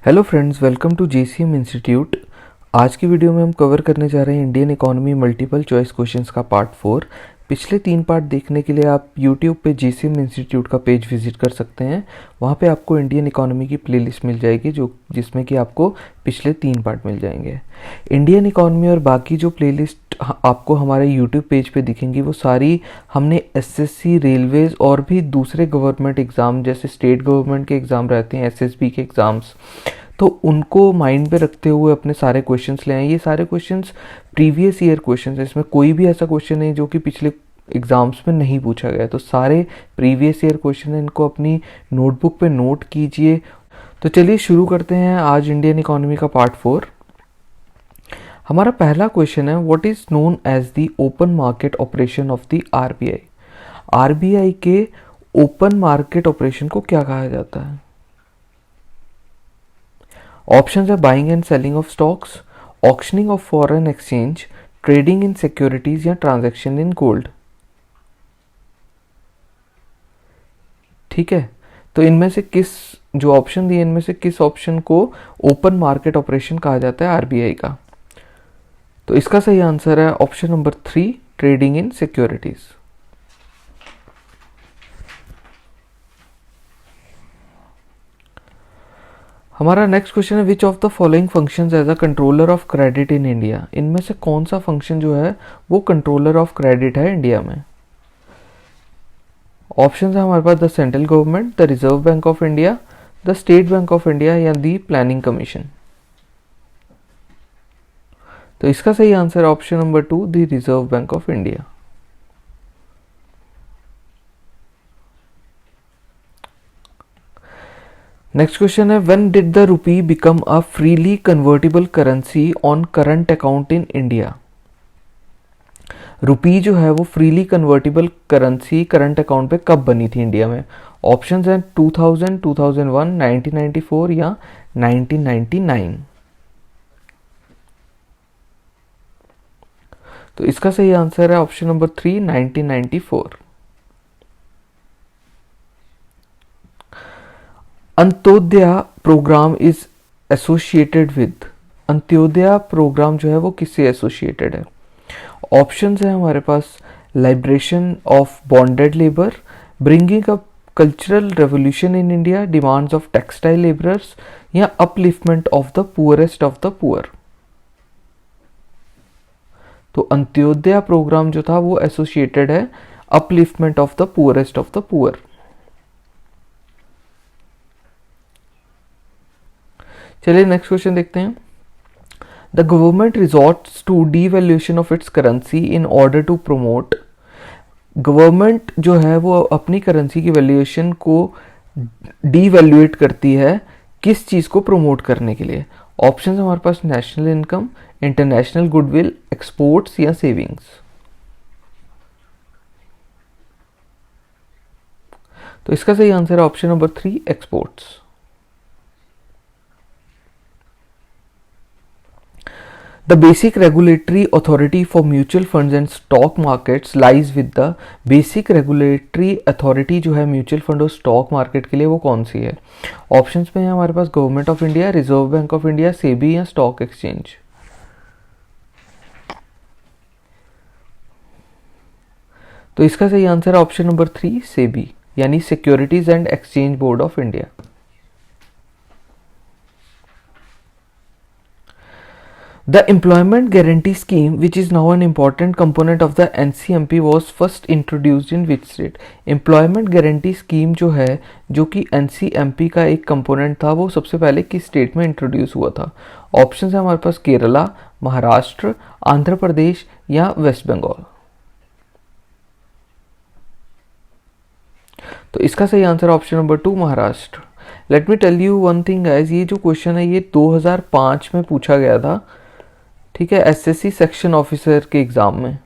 Hello friends, welcome to JCM institute. आज की video में हम कवर करने जा रहे हैं Indian economy multiple choice questions का पार्ट 4। पिछले 3 पार्ट देखने के लिए आप यूट्यूब पे जेसीएम इंस्टीट्यूट का पेज विजिट कर सकते हैं। वहाँ पे आपको इंडियन इकोनॉमी की प्लेलिस्ट मिल जाएगी जिसमें कि आपको पिछले 3 पार्ट मिल जाएंगे। इंडियन इकोनॉमी और बाकी जो प्लेलिस्ट आपको हमारे यूट्यूब पेज पे दिखेंगी वो सारी हमने एसएससी, रेलवेज़ और भी दूसरे गवर्नमेंट एग्ज़ाम जैसे स्टेट गवर्नमेंट के एग्ज़ाम रहते हैं, एसएसबी के एग्ज़ाम्स, तो उनको माइंड पे रखते हुए अपने सारे क्वेश्चंस ले आए। ये सारे क्वेश्चंस प्रीवियस ईयर क्वेश्चंस हैं, इसमें कोई भी ऐसा क्वेश्चन नहीं जो कि पिछले एग्ज़ाम्स में नहीं पूछा गया। तो सारे प्रीवियस ईयर क्वेश्चन हैं, इनको अपनी नोटबुक पे नोट कीजिए। तो चलिए शुरू करते हैं आज इंडियन इकोनॉमी का पार्ट 4। हमारा पहला क्वेश्चन है, what is known as the open market operation of the RBI. RBI के ओपन मार्केट ऑपरेशन को क्या कहा जाता है? ऑप्शंस है buying and selling of stocks, auctioning of foreign exchange, trading in securities या ट्रांजैक्शन इन गोल्ड। ठीक है, तो इनमें से किस जो ऑप्शन दिए इनमें से किस ऑप्शन को ओपन मार्केट ऑपरेशन कहा जाता है आरबीआई का? तो इसका सही आंसर है option number 3, trading in securities. हमारा नेक्स्ट क्वेश्चन है, which of the following functions as a controller of credit in India. इनमें से कौन सा फंक्शन जो है वो कंट्रोलर ऑफ क्रेडिट है इंडिया में? ऑप्शन है हमारे पास the central government, the reserve bank of India, the state bank of India या द प्लानिंग कमीशन। तो इसका सही answer option number 2, the reserve bank of India. Next question है, when did the rupee become a freely convertible currency on current account in India. Rupee जो है वो freely convertible currency current account पे कब बनी थी इंडिया में? Options हैं 2000, 2001, 1994 या 1999। तो इसका सही आंसर है option number 3, 1994। Antyodaya programme is associated with. Antyodaya programme जो है वो किससे एसोसिएटेड है? ऑप्शंस है हमारे पास liberation of bonded labour, bringing up cultural revolution in India, demands of textile labourers या upliftment of the poorest of the poor. तो अंत्योदय प्रोग्राम जो था वो एसोसिएटेड है upliftment of the poorest of the poor. चलिए नेक्स्ट क्वेश्चन देखते हैं। The government resorts to devaluation of its currency in order to promote. Government जो है वो अपनी करेंसी की वैल्यूएशन को डीवैल्यूएट करती है किस चीज को प्रमोट करने के लिए? ऑप्शन हमारे पास national income, international goodwill, exports या सेविंग्स। तो इसका सही आंसर है option number 3, exports. The basic regulatory authority for mutual funds and stock markets lies with the basic regulatory authority जो है म्यूचुअल फंड और स्टॉक मार्केट के लिए वो कौन सी है? ऑप्शंस में है हमारे पास government of India, reserve bank of India, SEBI या स्टॉक एक्सचेंज। तो इसका सही आंसर है ऑप्शन नंबर 3, सेबी यानी securities and exchange board of India. The Employment Guarantee Scheme, which is now an important component of the NCMP, was first introduced in which state? Employment Guarantee Scheme जो है, जो कि NCMP का एक component था, वो सबसे पहले किस स्टेट में इंट्रोड्यूस हुआ था? ऑप्शन है हमारे पास केरला, महाराष्ट्र, आंध्र प्रदेश या वेस्ट बंगाल। तो इसका सही answer option number 2, Maharashtra. Let me tell you one thing guys, ये जो क्वेश्चन है ये 2005 में पूछा गया था, ठीक है, एसएससी सेक्शन ऑफिसर के एग्जाम में।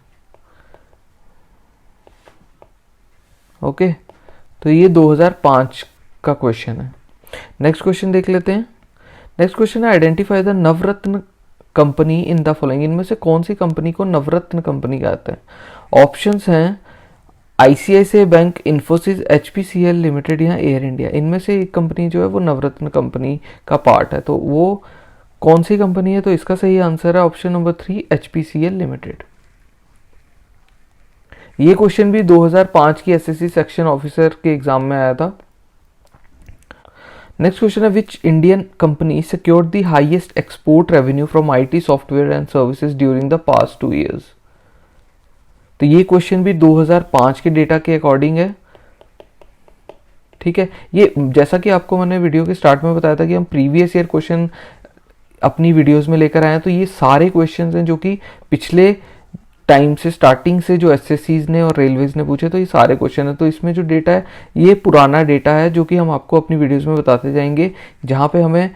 ओके, तो ये 2005 का क्वेश्चन है। नेक्स्ट क्वेश्चन देख लेते हैं। नेक्स्ट क्वेश्चन है, identify the Navratna company in the following. इनमें से कौन सी कंपनी को नवरत्न कंपनी कहते हैं? ऑप्शंस हैं ICICI bank, Infosys, HPCL limited या एयर इंडिया, इनमें से एक कंपनी जो है वो नवरत्न कंपनी का पार्ट है, तो वो कौन सी कंपनी है? तो इसका सही आंसर है ऑप्शन नंबर 3, एचपीसीएल लिमिटेड। ये क्वेश्चन भी 2005 की एसएससी सेक्शन ऑफिसर के एग्जाम में आया था। नेक्स्ट क्वेश्चन है, विच Indian company secured the highest export revenue from IT software and services during the past 2 years? तो ये क्वेश्चन भी 2005 के डेटा के अकॉर्डिंग है, ठीक है। ये जैसा कि आपको मैंने वीडियो के स्टार्ट में बताया था कि हम प्रीवियस ईयर क्वेश्चन अपनी वीडियोस में लेकर आए हैं, तो ये सारे क्वेश्चंस हैं जो कि पिछले टाइम से, स्टार्टिंग से जो एसएससीज ने और रेलवेज ने पूछे, तो ये सारे क्वेश्चन है। तो इसमें जो डेटा है ये पुराना डेटा है जो कि हम आपको अपनी वीडियोस में बताते जाएंगे, जहाँ पे हमें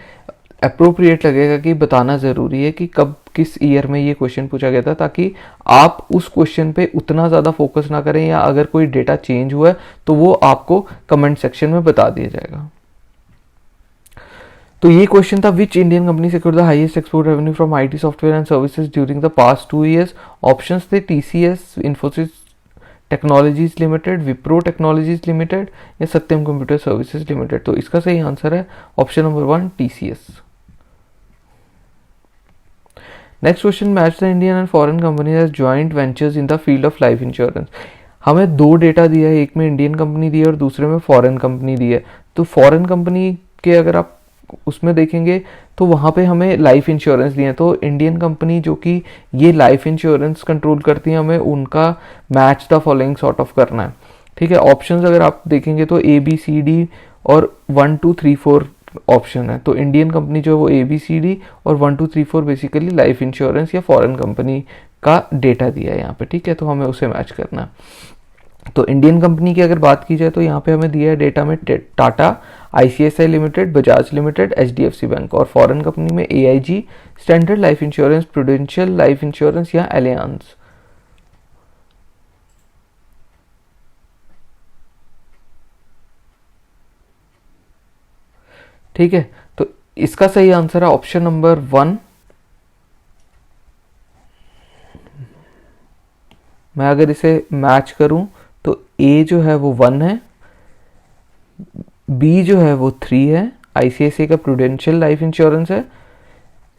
अप्रोप्रिएट लगेगा कि बताना ज़रूरी है कि कब किस ईयर में ये क्वेश्चन पूछा गया था, ताकि आप उस क्वेश्चन पे उतना ज़्यादा फोकस ना करें, या अगर कोई डेटा चेंज हुआ है तो वो आपको कमेंट सेक्शन में बता दिया जाएगा। तो ये क्वेश्चन था, which Indian company secured the highest export revenue from IT software and services during the past 2 years? Options थे TCS, Infosys technologies limited, Wipro technologies limited या सत्यम कंप्यूटर सर्विसेज लिमिटेड। तो इसका सही आंसर है option number 1, TCS. Next question, match the Indian and foreign company as joint ventures in the field of life insurance. हमें 2 data दिया है, एक में इंडियन कंपनी दी है और दूसरे में फॉरेन कंपनी दी है। तो फॉरेन कंपनी के अगर आप उसमें देखेंगे तो वहाँ पे हमें लाइफ इंश्योरेंस दिए हैं, तो इंडियन कंपनी जो कि ये लाइफ इंश्योरेंस कंट्रोल करती है, हमें उनका match the following sort of करना है, ठीक है। ऑप्शंस अगर आप देखेंगे तो ए बी सी डी और 1 2 3 4 ऑप्शन है। तो इंडियन कंपनी जो है वो ए बी सी डी और 1 2 3 4 बेसिकली लाइफ इंश्योरेंस या फॉरेन कंपनी का डेटा दिया है यहाँ पे, ठीक है। तो हमें उसे मैच करना है। तो इंडियन कंपनी की अगर बात की जाए तो यहाँ पे हमें दिया है डेटा में Tata, ICICI limited, Bajaj limited, HDFC bank, और फॉरेन कंपनी में AIG, standard life insurance, prudential life insurance या एलियांस। ठीक है, तो इसका सही आंसर है ऑप्शन नंबर 1। मैं अगर इसे मैच करूं तो ए जो है वो 1 है, बी जो है वो 3 है, आईसीआईसीआई का प्रूडेंशियल लाइफ इंश्योरेंस है,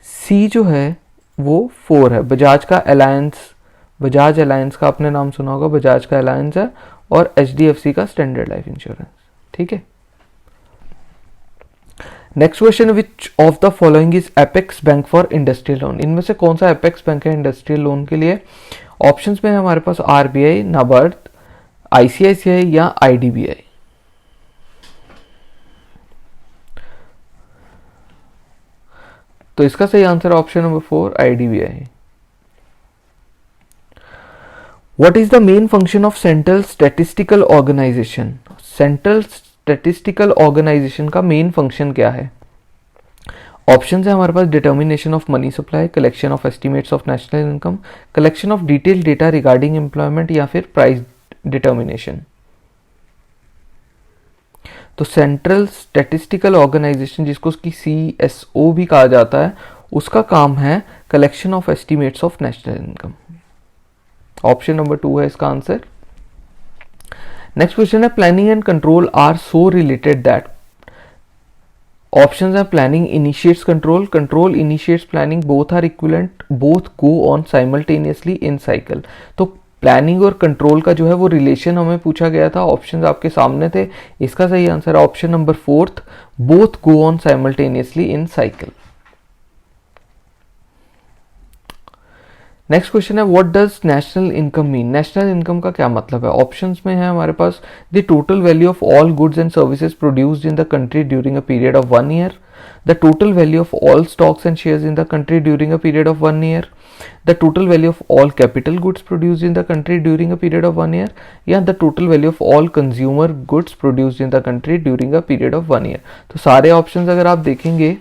सी जो है वो 4 है, बजाज का अलायंस, बजाज अलायंस का आपने नाम सुना होगा, बजाज का अलायंस है, और एचडीएफसी का स्टैंडर्ड लाइफ इंश्योरेंस, ठीक है। Next question, which of the following is apex bank for industrial loan? इनमें से कौन सा एपेक्स बैंक है इंडस्ट्रियल लोन के लिए? ऑप्शंस में है हमारे पास आरबीआई, नाबार्ड, आईसीआईसीआई या आईडीबीआई। तो इसका सही answer option number 4, IDBI. What is the main function of central statistical organisation? Central statistical organisation का मेन फंक्शन क्या है? ऑप्शन है हमारे पास determination of money supply, collection of estimates of national income, collection of detail data regarding employment या फिर price determination. तो central statistical organisation, जिसको उसकी CSO भी कहा जाता है, उसका काम है collection of estimates of national income. Option number 2 है इसका आंसर। नेक्स्ट क्वेश्चन है, planning and control are so related that. Options है planning initiates control, control initiates planning, both are equivalent, both go on simultaneously in cycle. तो planning और control का जो है वो रिलेशन हमें पूछा गया था, ऑप्शंस आपके सामने थे। इसका सही आंसर है option number 4, both go on simultaneously in cycle. Next question है, what does national income mean? National income का क्या मतलब है? ऑप्शंस में है हमारे पास the total value of all goods and services produced in the country during a period of 1 year, the total value of all stocks and shares in the country during a period of 1 year, the total value of all capital goods produced in the country during a period of 1 year, या the total value of all consumer goods produced in the country during a period of 1 year। तो सारे options अगर आप देखेंगे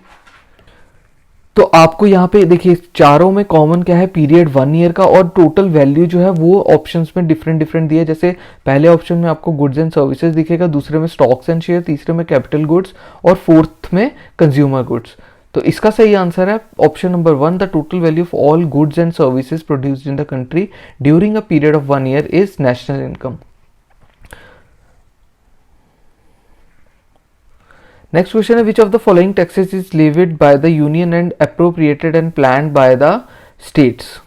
तो आपको यहाँ पे देखिए चारों में कॉमन क्या है, पीरियड 1 year का, और टोटल वैल्यू जो है वो ऑप्शंस में डिफरेंट दिया है। जैसे पहले ऑप्शन में आपको गुड्स एंड सर्विसेज दिखेगा, दूसरे में स्टॉक्स एंड शेयर, तीसरे में कैपिटल गुड्स और फोर्थ में कंज्यूमर गुड्स। तो इसका सही आंसर है option number 1, the total value of all goods and services produced in the country during a period of 1 year is national income. Next question है, which of the following taxes is levied by the union and appropriated and planned by the states.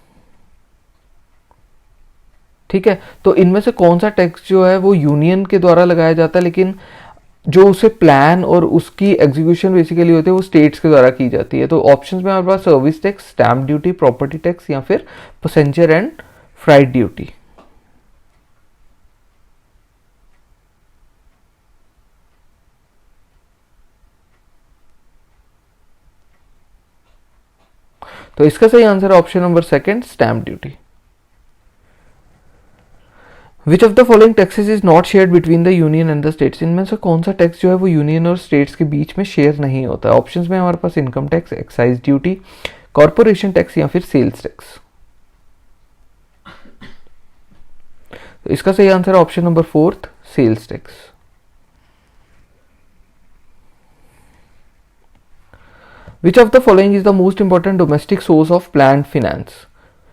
ठीक है, तो इनमें से कौन सा tax जो है वो यूनियन के द्वारा लगाया जाता है, लेकिन जो उसे प्लान और उसकी एग्जीक्यूशन बेसिकली होती है वो स्टेट्स के द्वारा की जाती है। तो ऑप्शंस में हमारे पास service tax, stamp duty, property tax या फिर पैसेंजर एंड फ्राइट ड्यूटी। तो इसका सही आंसर है option number second, stamp duty. Which of the following taxes is not shared between the union and the states. इनमें से कौन सा टैक्स जो है वो यूनियन और स्टेट्स के बीच में शेयर नहीं होता है। ऑप्शंस में हमारे पास income tax, excise duty, corporation tax या फिर सेल्स टैक्स। तो इसका सही आंसर है option number fourth, sales tax. Which of the following is the most important domestic source of planned finance.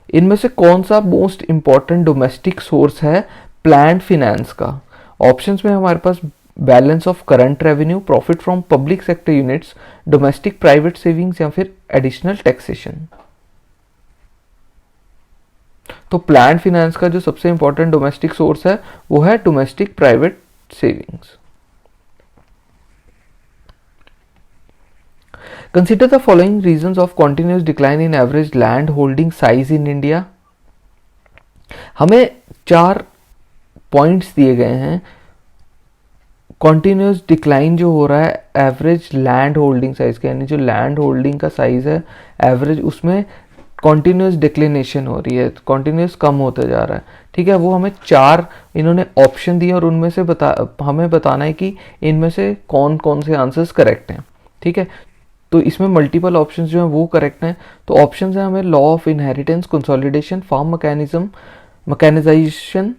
इनमें से कौन सा मोस्ट इंपॉर्टेंट डोमेस्टिक सोर्स है प्लान्ड फाइनेंस का। ऑप्शंस में हमारे पास balance of current revenue, profit from public sector units, domestic private savings या फिर एडिशनल टैक्सेशन। तो प्लान्ड फाइनेंस का जो सबसे इंपॉर्टेंट डोमेस्टिक सोर्स है वो है domestic private savings. Consider the following reasons of continuous decline in average land holding size in India. हमें 4 पॉइंट्स दिए गए हैं। कॉन्टिन्यूस डिक्लाइन जो हो रहा है एवरेज लैंड होल्डिंग साइज का, यानी जो लैंड होल्डिंग का साइज है एवरेज, उसमें कॉन्टिन्यूस डिक्लिनेशन हो रही है, कॉन्टिन्यूस कम होता जा रहा है। ठीक है, वो हमें 4 इन्होंने ऑप्शन दिए और उनमें से हमें बताना है कि इनमें से कौन कौन से आंसर्स करेक्ट हैं। ठीक है, तो इसमें मल्टीपल ऑप्शंस जो हैं वो करेक्ट हैं। तो ऑप्शंस हैं हमें law of inheritance, consolidation, farm mechanism, mechanisation,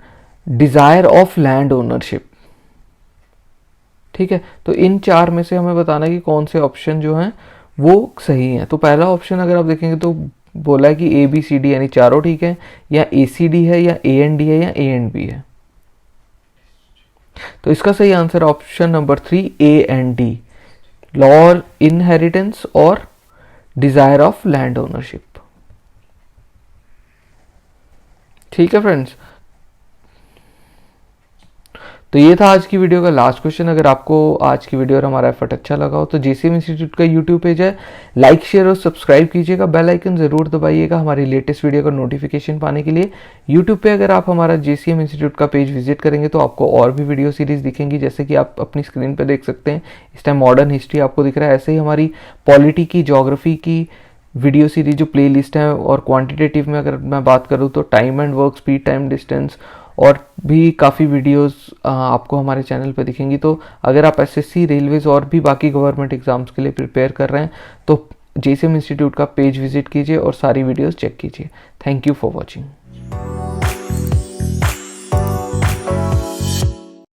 desire of land ownership. ठीक है, तो इन 4 में से हमें बताना है कि कौन से ऑप्शन जो हैं वो सही हैं। तो पहला ऑप्शन अगर आप देखेंगे तो बोला है कि ए बी सी डी यानी चारों ठीक है, या ए सी डी है, या ए एंड डी है, या ए एंड बी है। तो इसका सही answer option number 3, A and D, law inheritance और डिजायर ऑफ लैंड ओनरशिप। ठीक है फ्रेंड्स, तो ये था आज की वीडियो का लास्ट क्वेश्चन। अगर आपको आज की वीडियो और हमारा एफर्ट अच्छा लगा हो तो जेसीएम इंस्टीट्यूट का यूट्यूब पेज है, लाइक शेयर और सब्सक्राइब कीजिएगा, बेल आइकन जरूर दबाइएगा हमारी लेटेस्ट वीडियो का नोटिफिकेशन पाने के लिए। यूट्यूब पे अगर आप हमारा जेसीएम इंस्टीट्यूट का पेज विजिट करेंगे तो आपको और भी वीडियो सीरीज दिखेंगी, जैसे कि आप अपनी स्क्रीन पर देख सकते हैं। इस टाइम मॉडर्न हिस्ट्री आपको दिख रहा है, ऐसे ही हमारी पॉलिटी की, ज्योग्राफी की वीडियो सीरीज जो प्ले लिस्ट है, और क्वान्टिटेटिव में अगर मैं बात करूँ तो time and work, speed, time, distance और भी काफ़ी वीडियोस आपको हमारे चैनल पर दिखेंगी। तो अगर आप एसएससी, रेलवेज और भी बाकी गवर्नमेंट एग्जाम्स के लिए प्रिपेयर कर रहे हैं तो जेसीएम इंस्टीट्यूट का पेज विजिट कीजिए और सारी वीडियोस चेक कीजिए। Thank you for watching.